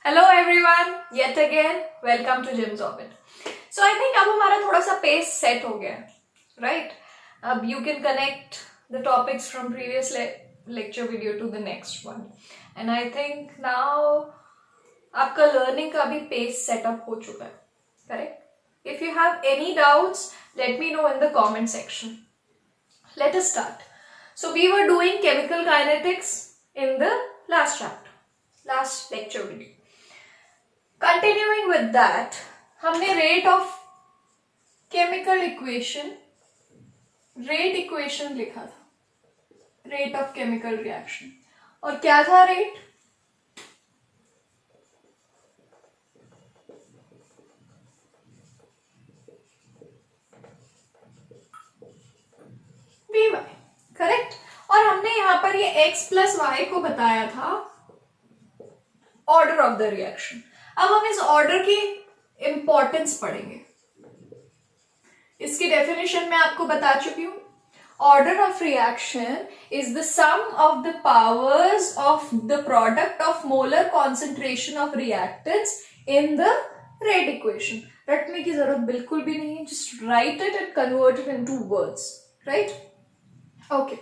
Hello everyone, yet again welcome to Jim's Orbit. So I think अब हमारा थोड़ा सा पेस सेट हो गया है, राइट? अब you can connect the topics from previous lecture video to the next one and I think now आपका learning का भी पेस सेटअप हो चुका है, correct? If you have any doubts let me know in the comment section. Let us start. So we were doing chemical kinetics in the last chapter, last lecture video. Continuing with that, हमने rate of chemical equation, rate equation लिखा था, rate of chemical reaction. और क्या था rate? Vy, correct? और हमने यहां पर ये x प्लस वाई को बताया था ऑर्डर ऑफ द रिएक्शन. अब हम इस ऑर्डर की इंपॉर्टेंस पढ़ेंगे. इसकी डेफिनेशन मैं आपको बता चुकी हूं. Order of reaction is the sum of the powers of the product of molar concentration of reactants in the rate equation. रटने की जरूरत बिल्कुल भी नहीं है, just write it and convert it into words, right? Okay,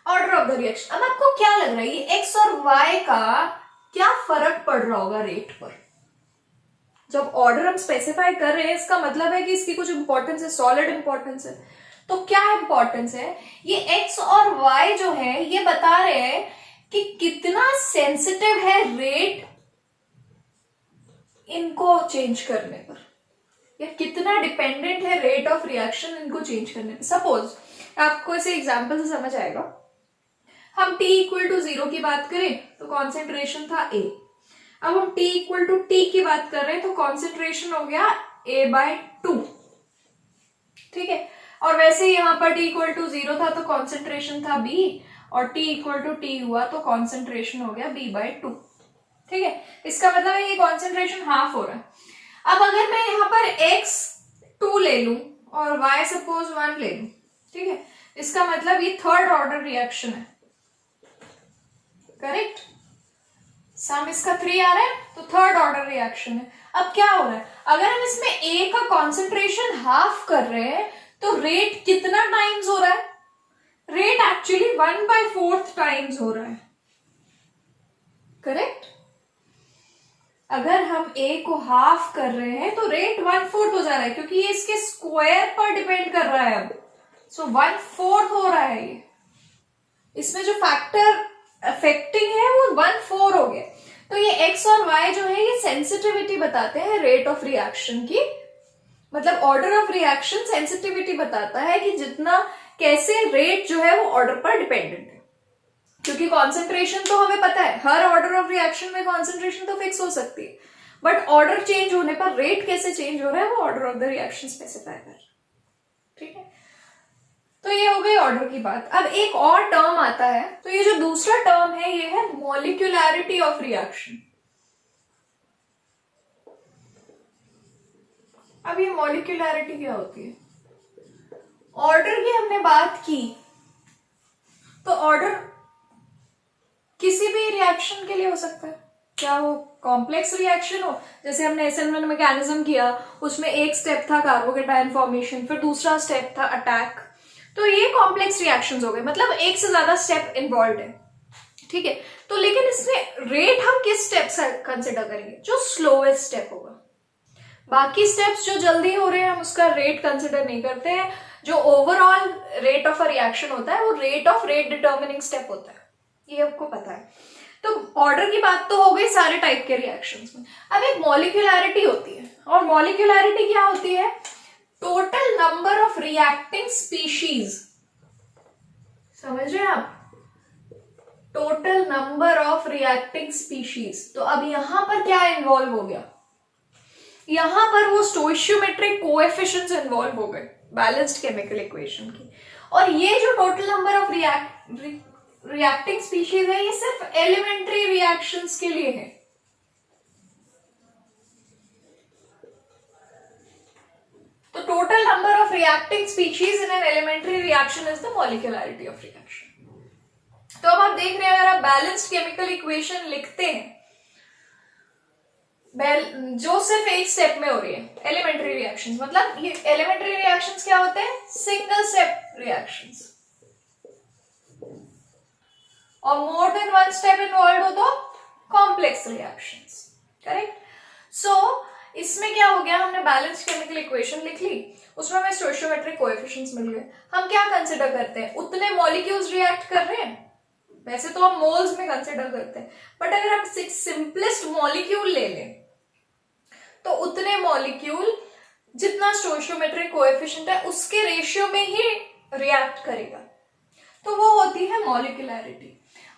order of the reaction. अब आपको क्या लग रहा है, ये एक्स और वाई का क्या फर्क पड़ रहा होगा रेट पर? जब ऑर्डर हम स्पेसिफाई कर रहे हैं, इसका मतलब है कि इसकी कुछ इंपॉर्टेंस है, सॉलिड इंपॉर्टेंस है. तो क्या इंपॉर्टेंस है? ये एक्स और वाई जो है ये बता रहे हैं कि कितना सेंसिटिव है रेट इनको चेंज करने पर, या कितना डिपेंडेंट है रेट ऑफ रिएक्शन इनको चेंज करने पर. सपोज आपको इसे एग्जाम्पल से समझ आएगा. हम t इक्वल टू 0 की बात करें तो कॉन्सेंट्रेशन था A. अब हम t इक्वल टू t की बात कर रहे हैं तो कॉन्सेंट्रेशन हो गया A/2. ठीक है. और वैसे यहां पर t इक्वल टू 0 था तो कॉन्सेंट्रेशन था B, और t इक्वल टू t हुआ तो कॉन्सेंट्रेशन हो गया B/2. ठीक है. इसका मतलब है ये कॉन्सेंट्रेशन हाफ हो रहा है. अब अगर मैं यहां पर x 2 ले लूं और y सपोज 1 ले लूं, ठीक है, इसका मतलब ये थर्ड ऑर्डर रिएक्शन है, करेक्ट? सम इसका 3 आ रहा है तो थर्ड ऑर्डर रिएक्शन है. अब क्या हो रहा है, अगर हम इसमें A का कॉन्सेंट्रेशन हाफ कर रहे हैं तो रेट कितना टाइम्स हो रहा है? रेट एक्चुअली 1/4 टाइम्स हो रहा है, करेक्ट? अगर हम A को हाफ कर रहे हैं तो रेट 1/4 हो जा रहा है, क्योंकि ये इसके स्क्वायर पर डिपेंड कर रहा है. अब सो 1/4 हो रहा है. ये इसमें जो फैक्टर अफेक्टिंग है वो 1/4 हो गया. तो ये x और y जो है ये सेंसिटिविटी बताते हैं रेट ऑफ रिएक्शन की. मतलब ऑर्डर ऑफ रिएक्शन सेंसिटिविटी बताता है कि जितना कैसे रेट जो है वो ऑर्डर पर डिपेंडेंट है. क्योंकि कॉन्सेंट्रेशन तो हमें पता है, हर ऑर्डर ऑफ रिएक्शन में कॉन्सेंट्रेशन तो फिक्स हो सकती है, बट ऑर्डर चेंज होने पर रेट कैसे चेंज हो रहा है वो order of the reaction specify कर. ठीक है. तो ये हो गई ऑर्डर की बात. अब एक और टर्म आता है, तो ये जो दूसरा टर्म है ये है मॉलिक्यूलैरिटी ऑफ रिएक्शन. अब ये मॉलिक्यूलैरिटी क्या होती है? ऑर्डर की हमने बात की, तो ऑर्डर किसी भी रिएक्शन के लिए हो सकता है. क्या वो कॉम्प्लेक्स रिएक्शन हो, जैसे हमने SN1 मैकेनिज्म किया, उसमें एक स्टेप था कार्बोकेटायन फॉर्मेशन, फिर दूसरा स्टेप था अटैक. तो ये कॉम्प्लेक्स रिएक्शंस हो गए, मतलब एक से ज्यादा स्टेप इन्वॉल्व है. ठीक है. तो लेकिन इसमें रेट हम किस स्टेप से कंसिडर करेंगे? जो स्लोएस्ट स्टेप होगा. बाकी स्टेप्स जो जल्दी हो रहे हैं हम उसका रेट कंसिडर नहीं करते हैं. जो overall rate of a reaction होता है वो rate of rate determining step होता है, ये आपको पता है. तो ऑर्डर की बात तो हो गई सारे टाइप के रिएक्शंस में. अब एक मॉलिक्यूलैरिटी होती है, और मॉलिक्यूलैरिटी क्या होती है? Total number of reacting species. समझ रहे हैं आप? Total number of reacting species. तो अब यहां पर क्या इन्वॉल्व हो गया? यहां पर वो स्टोइशियोमेट्रिक कोएफिशिएंट्स इन्वॉल्व हो गए बैलेंस्ड केमिकल इक्वेशन की. और ये जो total number of reacting species है ये सिर्फ एलिमेंट्री रिएक्शंस के लिए है. तो total number of reacting species in an elementary reaction is the molecularity of reaction. तो अब आप देख रहे हैं, अगर आप बैलेंस्ड केमिकल इक्वेशन लिखते हैं जो सिर्फ एक स्टेप में हो रही है, एलिमेंट्री रिएक्शंस। मतलब ये एलिमेंट्री रिएक्शंस क्या होते हैं? Single step reactions. और more than one step involve हो तो कॉम्प्लेक्स रिएक्शंस। करेक्ट। सो इसमें क्या हो गया, हमने बैलेंस केमिकल इक्वेशन लिख ली, उसमें हमें स्टोइचियोमेट्रिक कोएफिशिएंट्स मिल गए। हम क्या कंसिडर करते हैं? उतने मॉलिक्यूल्स रिएक्ट कर रहे हैं। वैसे तो हम मोल्स में कंसिडर करते हैं, बट अगर आप सिंपलेस्ट मॉलिक्यूल ले लें तो उतने मॉलिक्यूल जितना स्टोइचियोमेट्रिक कोएफिशिएंट है उसके रेशियो में ही रिएक्ट करेगा, तो वो होती है मॉलिक्यूलैरिटी।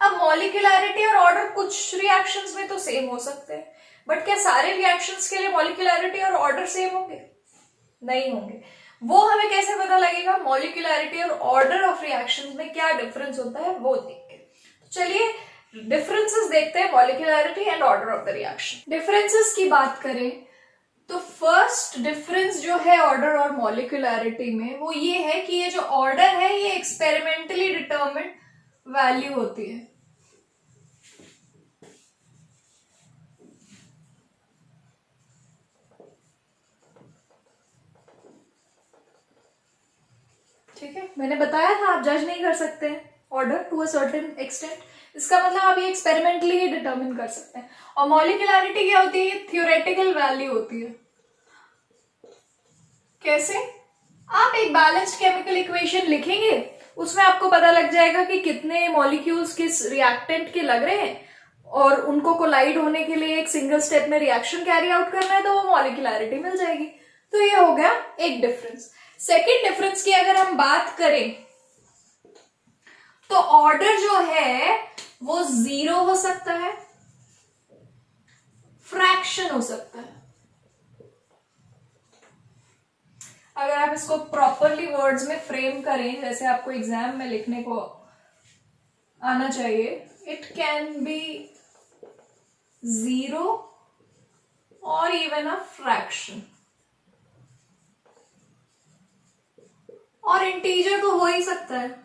अब मॉलिक्यूलैरिटी और ऑर्डर कुछ रिएक्शंस में तो सेम हो सकते हैं, बट क्या सारे रिएक्शंस के लिए मॉलिक्यूलैरिटी और ऑर्डर सेम होंगे? नहीं होंगे। वो हमें कैसे पता लगेगा? मॉलिक्यूलैरिटी और ऑर्डर ऑफ रिएक्शंस में क्या डिफरेंस होता है वो देख के। तो चलिए डिफरेंसेस देखते हैं, molecularity and order of the reaction. Differences की बात करें तो फर्स्ट डिफरेंस जो है ऑर्डर और मॉलिक्यूलैरिटी में, वो ये है कि ये जो ऑर्डर है ये एक्सपेरिमेंटली डिटरमिन्ड वैल्यू होती है। ठीक है, मैंने बताया था आप जज नहीं कर सकते हैं order to a certain extent, इसका मतलब आप ये एक्सपेरिमेंटली ही डिटरमिन कर सकते हैं। और मॉलिक्यूलैरिटी क्या होती है? थ्योरेटिकल वैल्यू होती है। कैसे? आप एक बैलेंस्ड केमिकल इक्वेशन लिखेंगे, उसमें आपको पता लग जाएगा कि कितने मॉलिक्यूल्स किस रिएक्टेंट के लग रहे हैं और उनको कोलाइड होने के लिए एक सिंगल स्टेप में रिएक्शन कैरी आउट करना है, तो वो मॉलिक्यूलैरिटी मिल जाएगी। तो ये हो गया एक डिफरेंस। सेकेंड डिफरेंस की अगर हम बात करें तो ऑर्डर जो है वो 0 हो सकता है, फ्रैक्शन हो सकता है। अगर आप इसको प्रॉपरली वर्ड्स में फ्रेम करें, जैसे आपको एग्जाम में लिखने को आना चाहिए, इट कैन बी 0 और इवन अ फ्रैक्शन। और इंटीजर तो हो ही सकता है।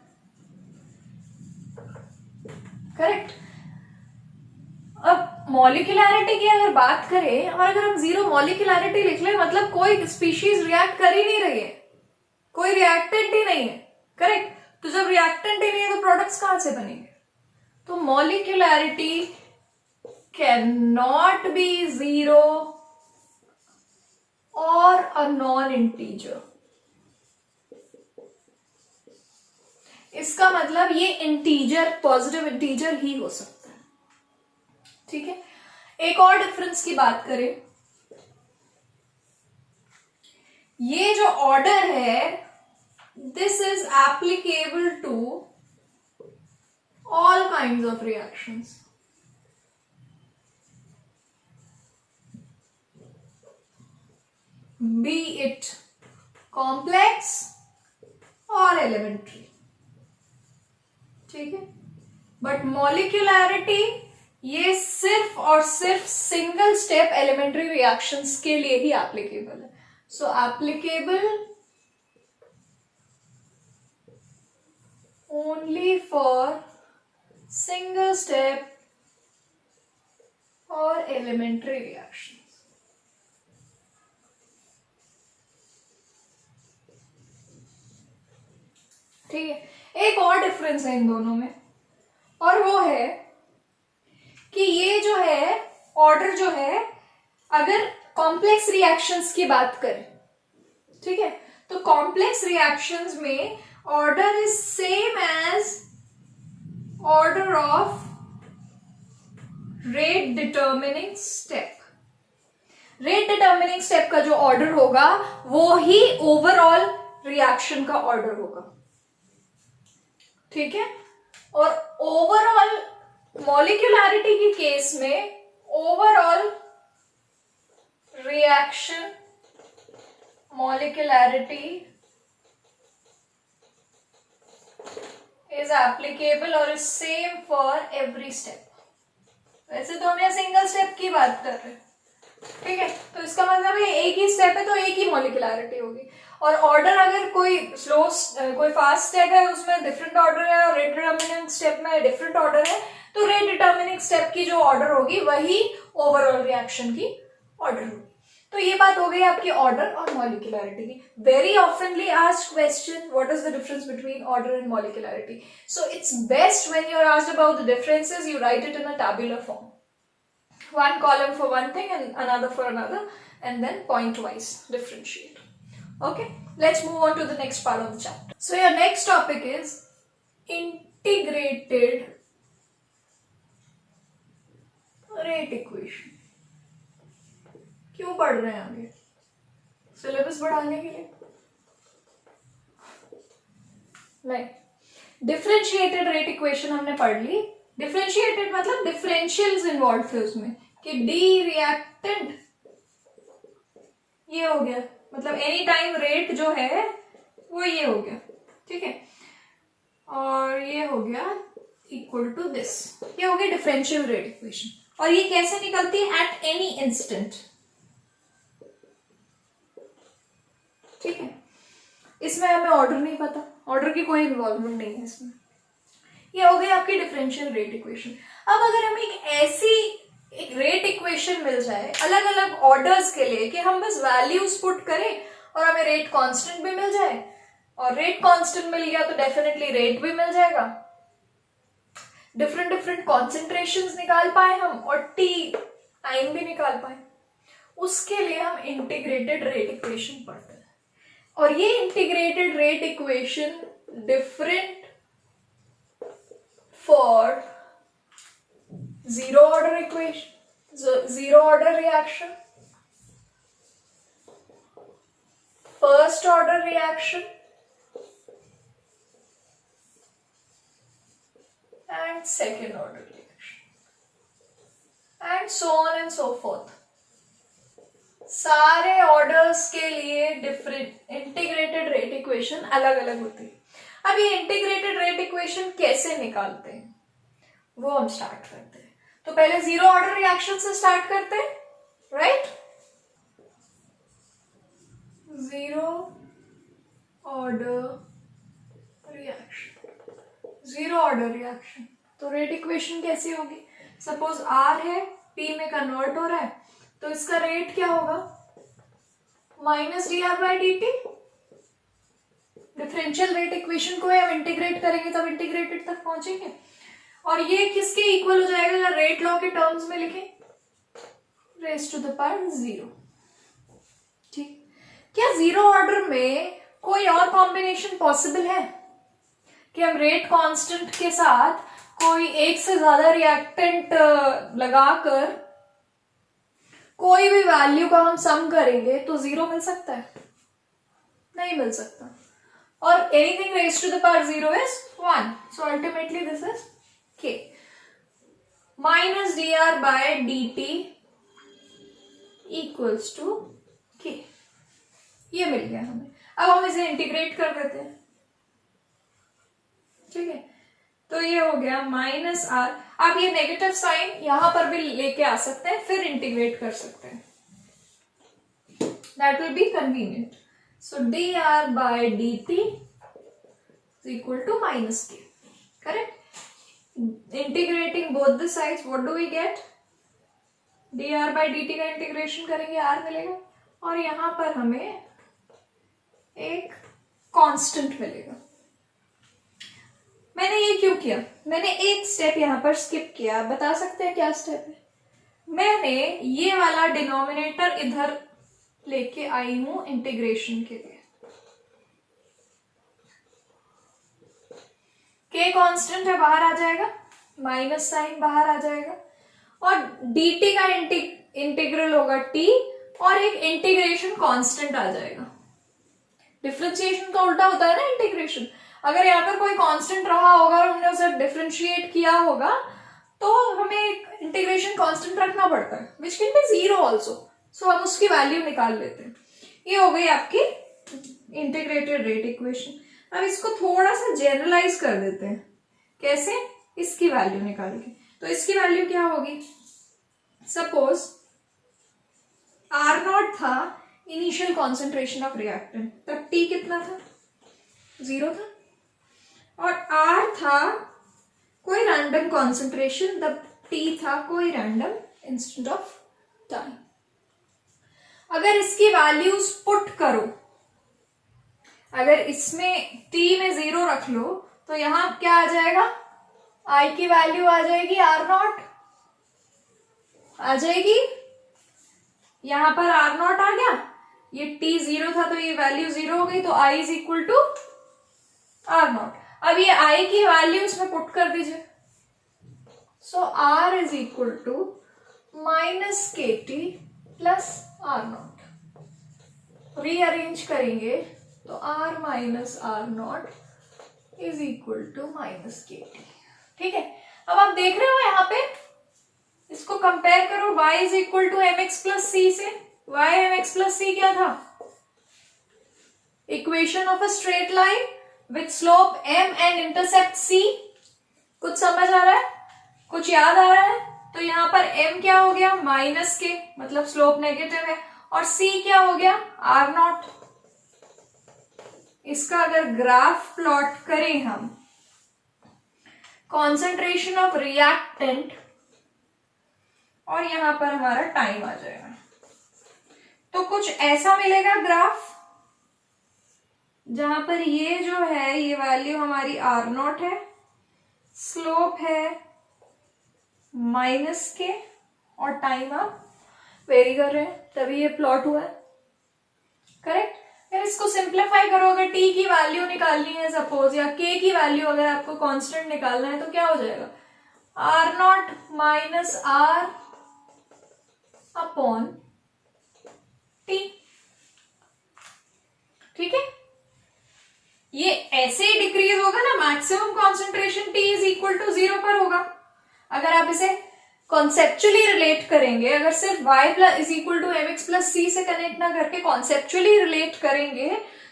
करेक्ट। अब मॉलिक्यूलैरिटी की अगर बात करें और अगर हम 0 मॉलिक्यूलैरिटी लिख लें, मतलब कोई स्पीशीज रिएक्ट कर ही नहीं रही है, कोई रिएक्टेंट ही नहीं है। करेक्ट। तो जब रिएक्टेंट ही नहीं है तो प्रोडक्ट्स कहां से बनेंगे? तो मॉलिक्यूलैरिटी कैन नॉट बी 0 और अ नॉन इंटीजर। इसका मतलब ये इंटीजर, पॉजिटिव इंटीजर ही हो सकता है। ठीक है। एक और डिफरेंस की बात करें, ये जो ऑर्डर है this is applicable to all kinds of reactions. Be it complex और एलिमेंट्री। ठीक है। बट मॉलिक्यूलैरिटी ये सिर्फ और सिर्फ सिंगल स्टेप एलिमेंट्री रिएक्शंस के लिए ही एप्लीकेबल है। So applicable only for single step और एलिमेंट्री रिएक्शंस। ठीक है। एक और डिफरेंस है इन दोनों में, और वो है कि ये जो है ऑर्डर जो है, अगर कॉम्प्लेक्स रिएक्शंस की बात करें, ठीक है, तो कॉम्प्लेक्स रिएक्शंस में order is same as order of rate determining step. Rate determining step का जो ऑर्डर होगा वो ही ओवरऑल रिएक्शन का ऑर्डर होगा। ठीक है। और ओवरऑल मॉलिक्यूलैरिटी के केस में overall reaction molecularity is applicable और is same for every step. वैसे तो हम यहाँ सिंगल स्टेप की बात कर रहे हैं, ठीक है, तो इसका मतलब है एक ही स्टेप है तो एक ही मॉलिक्यूलैरिटी होगी। और ऑर्डर अगर कोई स्लो कोई फास्ट स्टेप है उसमें डिफरेंट ऑर्डर है और रेट डिटर्मिनिंग स्टेप में डिफरेंट ऑर्डर है, तो रेट डिटर्मिनिंग स्टेप की जो ऑर्डर होगी वही ओवरऑल रिएक्शन की ऑर्डर होगी। तो ये बात हो गई आपकी ऑर्डर और मॉलिक्यूलरिटी की। वेरी ऑफनली asked question, what is the difference between order and molecularity? So it's best when you are asked about the differences, you write it in a tabular form. One column for one thing and another for another, and then point-wise differentiate. Okay, let's move on to the next part of the chapter. So your next topic is integrated rate equation. क्यों पढ़ रहे हैं आगे? Syllabus बढ़ाने के लिए? नहीं, differentiated rate equation हमने पढ़ ली। डिफरेंशिएटेड मतलब डिफरेंशियल्स इन्वॉल्व थे उसमें, कि डी रिएक्टेंट ये हो गया, मतलब एनी टाइम रेट जो है वो ये हो गया, ठीक है, और ये हो गया इक्वल टू दिस, ये हो गया डिफरेंशियल रेट इक्वेशन। और ये कैसे निकलती है? एट एनी इंस्टेंट, ठीक है। इसमें हमें ऑर्डर नहीं पता, ऑर्डर की कोई इन्वॉल्वमेंट नहीं है इसमें। ये हो गई आपकी डिफरेंशियल रेट इक्वेशन। अब अगर हमें एक रेट इक्वेशन मिल जाए अलग अलग ऑर्डर्स के लिए, कि हम बस वैल्यूज पुट करें और हमें रेट कांस्टेंट भी मिल जाए, और रेट कांस्टेंट मिल गया तो डेफिनेटली रेट भी मिल जाएगा, डिफरेंट डिफरेंट कॉन्सेंट्रेशंस निकाल पाए हम, और टी टाइम भी निकाल पाए, उसके लिए हम इंटीग्रेटेड रेट इक्वेशन पढ़ते हैं। और ये integrated rate equation different for zero order equation, zero order reaction, first order reaction, and second order reaction, and so on and so forth. सारे ऑर्डर्स के लिए डिफरेंट इंटीग्रेटेड रेट इक्वेशन अलग अलग होती है। अब ये इंटीग्रेटेड रेट इक्वेशन कैसे निकालते हैं वो हम स्टार्ट करते हैं। तो पहले जीरो ऑर्डर रिएक्शन से स्टार्ट करते हैं, right? Zero order reaction, zero order reaction, तो रेट इक्वेशन कैसी होगी? सपोज आर है, पी में कन्वर्ट हो रहा है, तो इसका रेट क्या होगा? Minus d R by D T. Differential rate equation को हम इंटीग्रेट करेंगे तब इंटीग्रेटेड तक पहुंचेंगे, और ये किसके इक्वल हो जाएगा अगर रेट लॉ के टर्म्स में लिखें? Raise to the power zero, ठीक। क्या जीरो ऑर्डर में कोई और कॉम्बिनेशन पॉसिबल है कि हम रेट कांस्टेंट के साथ कोई एक से ज्यादा रिएक्टेंट लगाकर कोई भी वैल्यू का हम सम करेंगे तो जीरो मिल सकता है? नहीं मिल सकता। और anything raise to the power zero is one, so ultimately this is k minus d R by D t equals to k। ये मिल गया हमें। अब हम इसे इंटीग्रेट कर देते हैं, ठीक है। तो ये हो गया माइनस आर। आप ये नेगेटिव साइन यहां पर भी लेके आ सकते हैं, फिर इंटीग्रेट कर सकते हैं, that will be convenient. So D R by D T is equal to minus K, correct. Integrating both the sides, what do we get? D R by D T का इंटीग्रेशन करेंगे R मिलेगा, और यहां पर हमें एक constant मिलेगा। मैंने ये क्यों किया? मैंने एक स्टेप यहां पर स्किप किया, बता सकते हैं क्या स्टेप है? मैंने ये वाला डिनोमिनेटर इधर लेके आई हूं इंटीग्रेशन के लिए। के कांस्टेंट है, बाहर आ जाएगा, माइनस साइन बाहर आ जाएगा, और dt का इंटीग्रल होगा t, और एक इंटीग्रेशन कांस्टेंट आ जाएगा। डिफरेंशिएशन का उल्टा होता है ना इंटीग्रेशन। अगर यहाँ पर कोई कांस्टेंट रहा होगा और हमने उसे डिफरेंशिएट किया होगा तो हमें एक इंटीग्रेशन कांस्टेंट रखना पड़ता है, which can be zero also, so हम उसकी वैल्यू निकाल लेते हैं। ये हो गई आपकी इंटीग्रेटेड रेट इक्वेशन। अब इसको थोड़ा सा जनरलाइज कर देते हैं। कैसे? इसकी वैल्यू निकाल के। तो इसकी वैल्यू क्या होगी? सपोज आर नॉट था इनिशियल कॉन्सेंट्रेशन ऑफ रिएक्टेंट, तब टी कितना था? जीरो था, और आर था कोई रैंडम कॉन्सेंट्रेशन, तब टी था कोई रैंडम इंस्टेंट ऑफ टाइम। अगर इसकी वैल्यूज पुट करो, अगर इसमें t में 0 रख लो तो यहां क्या आ जाएगा, I की वैल्यू आ जाएगी R0 आ जाएगी, यहां पर R0 आ गया, ये t 0 था तो ये वैल्यू 0 हो गई, तो I is equal to R0। अब ये I की वैल्यू इसमें पुट कर दीजिए, so R is equal to minus k t plus R0। Rearrange करेंगे तो R minus R0 is equal to minus k t. ठीक है, अब आप देख रहे हो यहाँ पे, इसको कंपेयर करो y is equal to M X plus C से। y M X plus C क्या था, equation of a straight line with slope m and intercept c। कुछ समझ आ रहा है, कुछ याद आ रहा है? तो यहाँ पर m क्या हो गया, माइनस के, मतलब स्लोप नेगेटिव है, और c क्या हो गया, R0। इसका अगर ग्राफ प्लॉट करें हम, कॉन्सेंट्रेशन ऑफ रिएक्टेंट और यहां पर हमारा टाइम आ जाएगा, तो कुछ ऐसा मिलेगा ग्राफ, जहां पर ये जो है ये वैल्यू हमारी R0 है, स्लोप है माइनस के, और टाइम आप वेरी कर रहे हैं, तभी ये प्लॉट हुआ है। करेक्ट। फिर इसको सिंप्लीफाई करो, अगर t की वैल्यू निकालनी है सपोज, या k की वैल्यू अगर आपको कांस्टेंट निकालना है, तो क्या हो जाएगा, R0 minus R upon t। ठीक है, ये ऐसे ही डिक्रीज होगा ना, maximum concentration t is equal to 0 पर होगा। अगर आप इसे कॉन्सेप्चुअली रिलेट करेंगे, अगर सिर्फ y plus is equal to M X plus C से कनेक्ट ना करके कॉन्सेप्चुअली रिलेट करेंगे,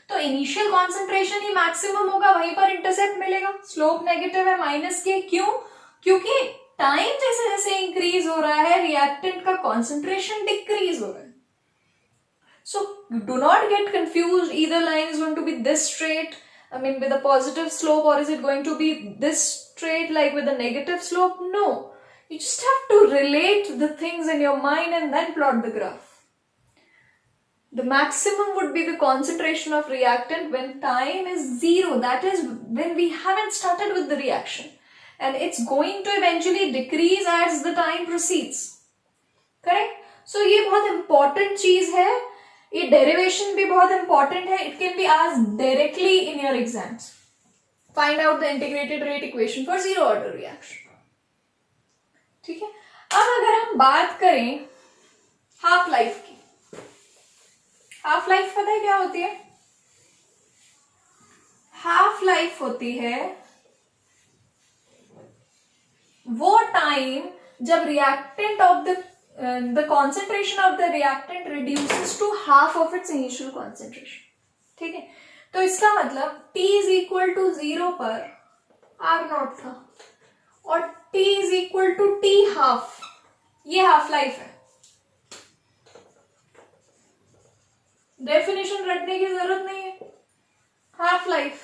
तो इनिशियल कॉन्सेंट्रेशन ही मैक्सिमम होगा, वहीं पर इंटरसेप्ट मिलेगा, स्लोप नेगेटिव है माइनस के। क्यों? क्योंकि टाइम जैसे जैसे इंक्रीज हो रहा है रिएक्टेंट का कॉन्सेंट्रेशन डिक्रीज हो रहा है। So do not get confused, either line is going to be this straight, I mean with a positive slope, or is it going to be this straight like with a negative slope? No, you just have to relate the things in your mind and then plot the graph. The maximum would be the concentration of reactant when time is 0, that is when we haven't started with the reaction, and it's going to eventually decrease as the time proceeds. Correct? So ये बहुत important चीज है, ये derivation भी बहुत important है, it can be asked directly in your exams. Find out the integrated rate equation for zero order reaction. ठीक है, अब अगर हम बात करें हाफ लाइफ की, हाफ लाइफ पता है क्या होती है? हाफ लाइफ होती है वो टाइम जब reactant of the concentration of the reactant reduces to half of its initial concentration. ठीक है, तो इसका मतलब t is equal to 0 पर R0 था और t is equal to t half, ये हाफ लाइफ है। डेफिनेशन रटने की जरूरत नहीं है, हाफ लाइफ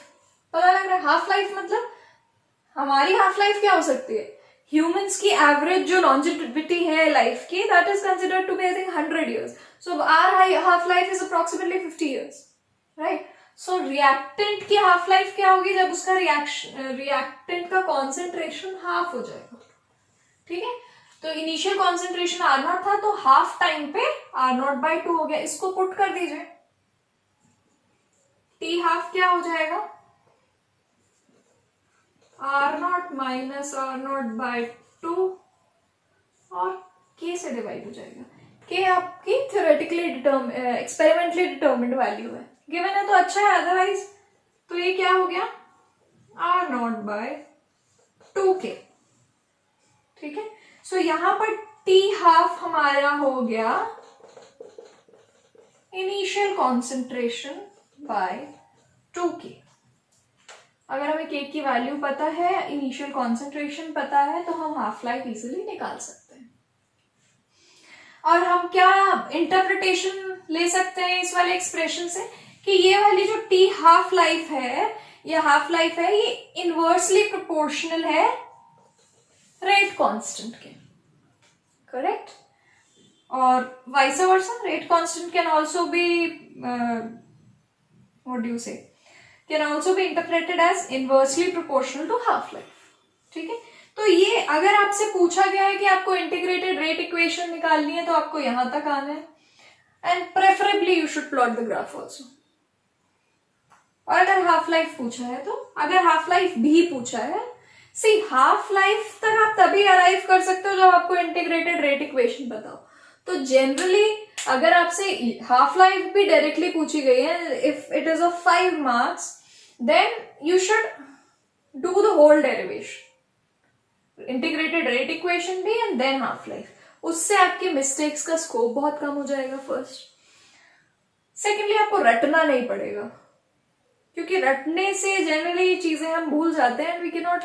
पता लग रहा है। हाफ लाइफ मतलब हमारी हाफ लाइफ क्या हो सकती है, ह्यूमंस की एवरेज जो लॉन्जिविटी है लाइफ की, that is considered to be I think 100 years. So our half life is approximately 50 years, right? So reactant की हाफ लाइफ क्या होगी, जब उसका रिएक्टेंट का कॉन्सेंट्रेशन हाफ हो जाएगा। ठीक है, तो इनिशियल कॉन्सेंट्रेशन R0 था, तो हाफ टाइम पे R0/2 हो गया। इसको पुट कर दीजिए, t हाफ क्या हो जाएगा, R0 माइनस R0/2 और k से डिवाइड हो जाएगा। k आपकी थ्योरेटिकली एक्सपेरिमेंटली डिटर्मिन्ड वैल्यू है, गिवन है तो अच्छा है, अदरवाइज तो ये क्या हो गया R0/2k। ठीक है, सो यहां पर t हाफ हमारा हो गया इनिशियल कॉन्सेंट्रेशन बाय 2k। अगर हमें k की वैल्यू पता है, इनिशियल कॉन्सेंट्रेशन पता है, तो हम हाफ लाइफ इजिली निकाल सकते हैं। और हम क्या इंटरप्रिटेशन ले सकते हैं इस वाले एक्सप्रेशन से, कि ये वाली जो t हाफ लाइफ है, ये हाफ लाइफ है, ये इनवर्सली प्रोपोर्शनल है रेट कांस्टेंट के। Correct? or vice versa. Rate constant can also be what do you say, can also be interpreted as inversely proportional to half life. ठीक है, तो ये अगर आपसे पूछा गया है कि आपको इंटीग्रेटेड रेट इक्वेशन निकालनी है तो आपको यहां तक आना है, and preferably you should plot the graph also. और अगर हाफ लाइफ पूछा है, तो अगर हाफ लाइफ भी पूछा है, सी हाफ लाइफ तक आप तभी अराइव कर सकते हो जब आपको इंटीग्रेटेड रेट इक्वेशन बताओ. तो जनरली अगर आपसे हाफ लाइफ भी डायरेक्टली पूछी गई है, if it is of 5 marks, then you should do the whole derivation, integrated rate equation भी एंड देन हाफ लाइफ. उससे आपके मिस्टेक्स का स्कोप बहुत कम हो जाएगा. फर्स्ट. सेकेंडली, आपको रटना नहीं पड़ेगा, क्योंकि रटने से जनरली ये चीजें हम भूल जाते हैं, and we can not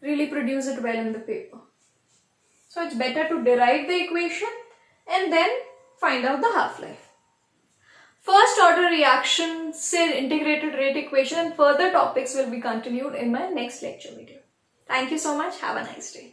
really produce it well in the paper. So it's better to derive the equation and then find out the half-life. First order reaction से integrated rate equation and further topics will be continued in my next lecture video. Thank you so much. Have a nice day.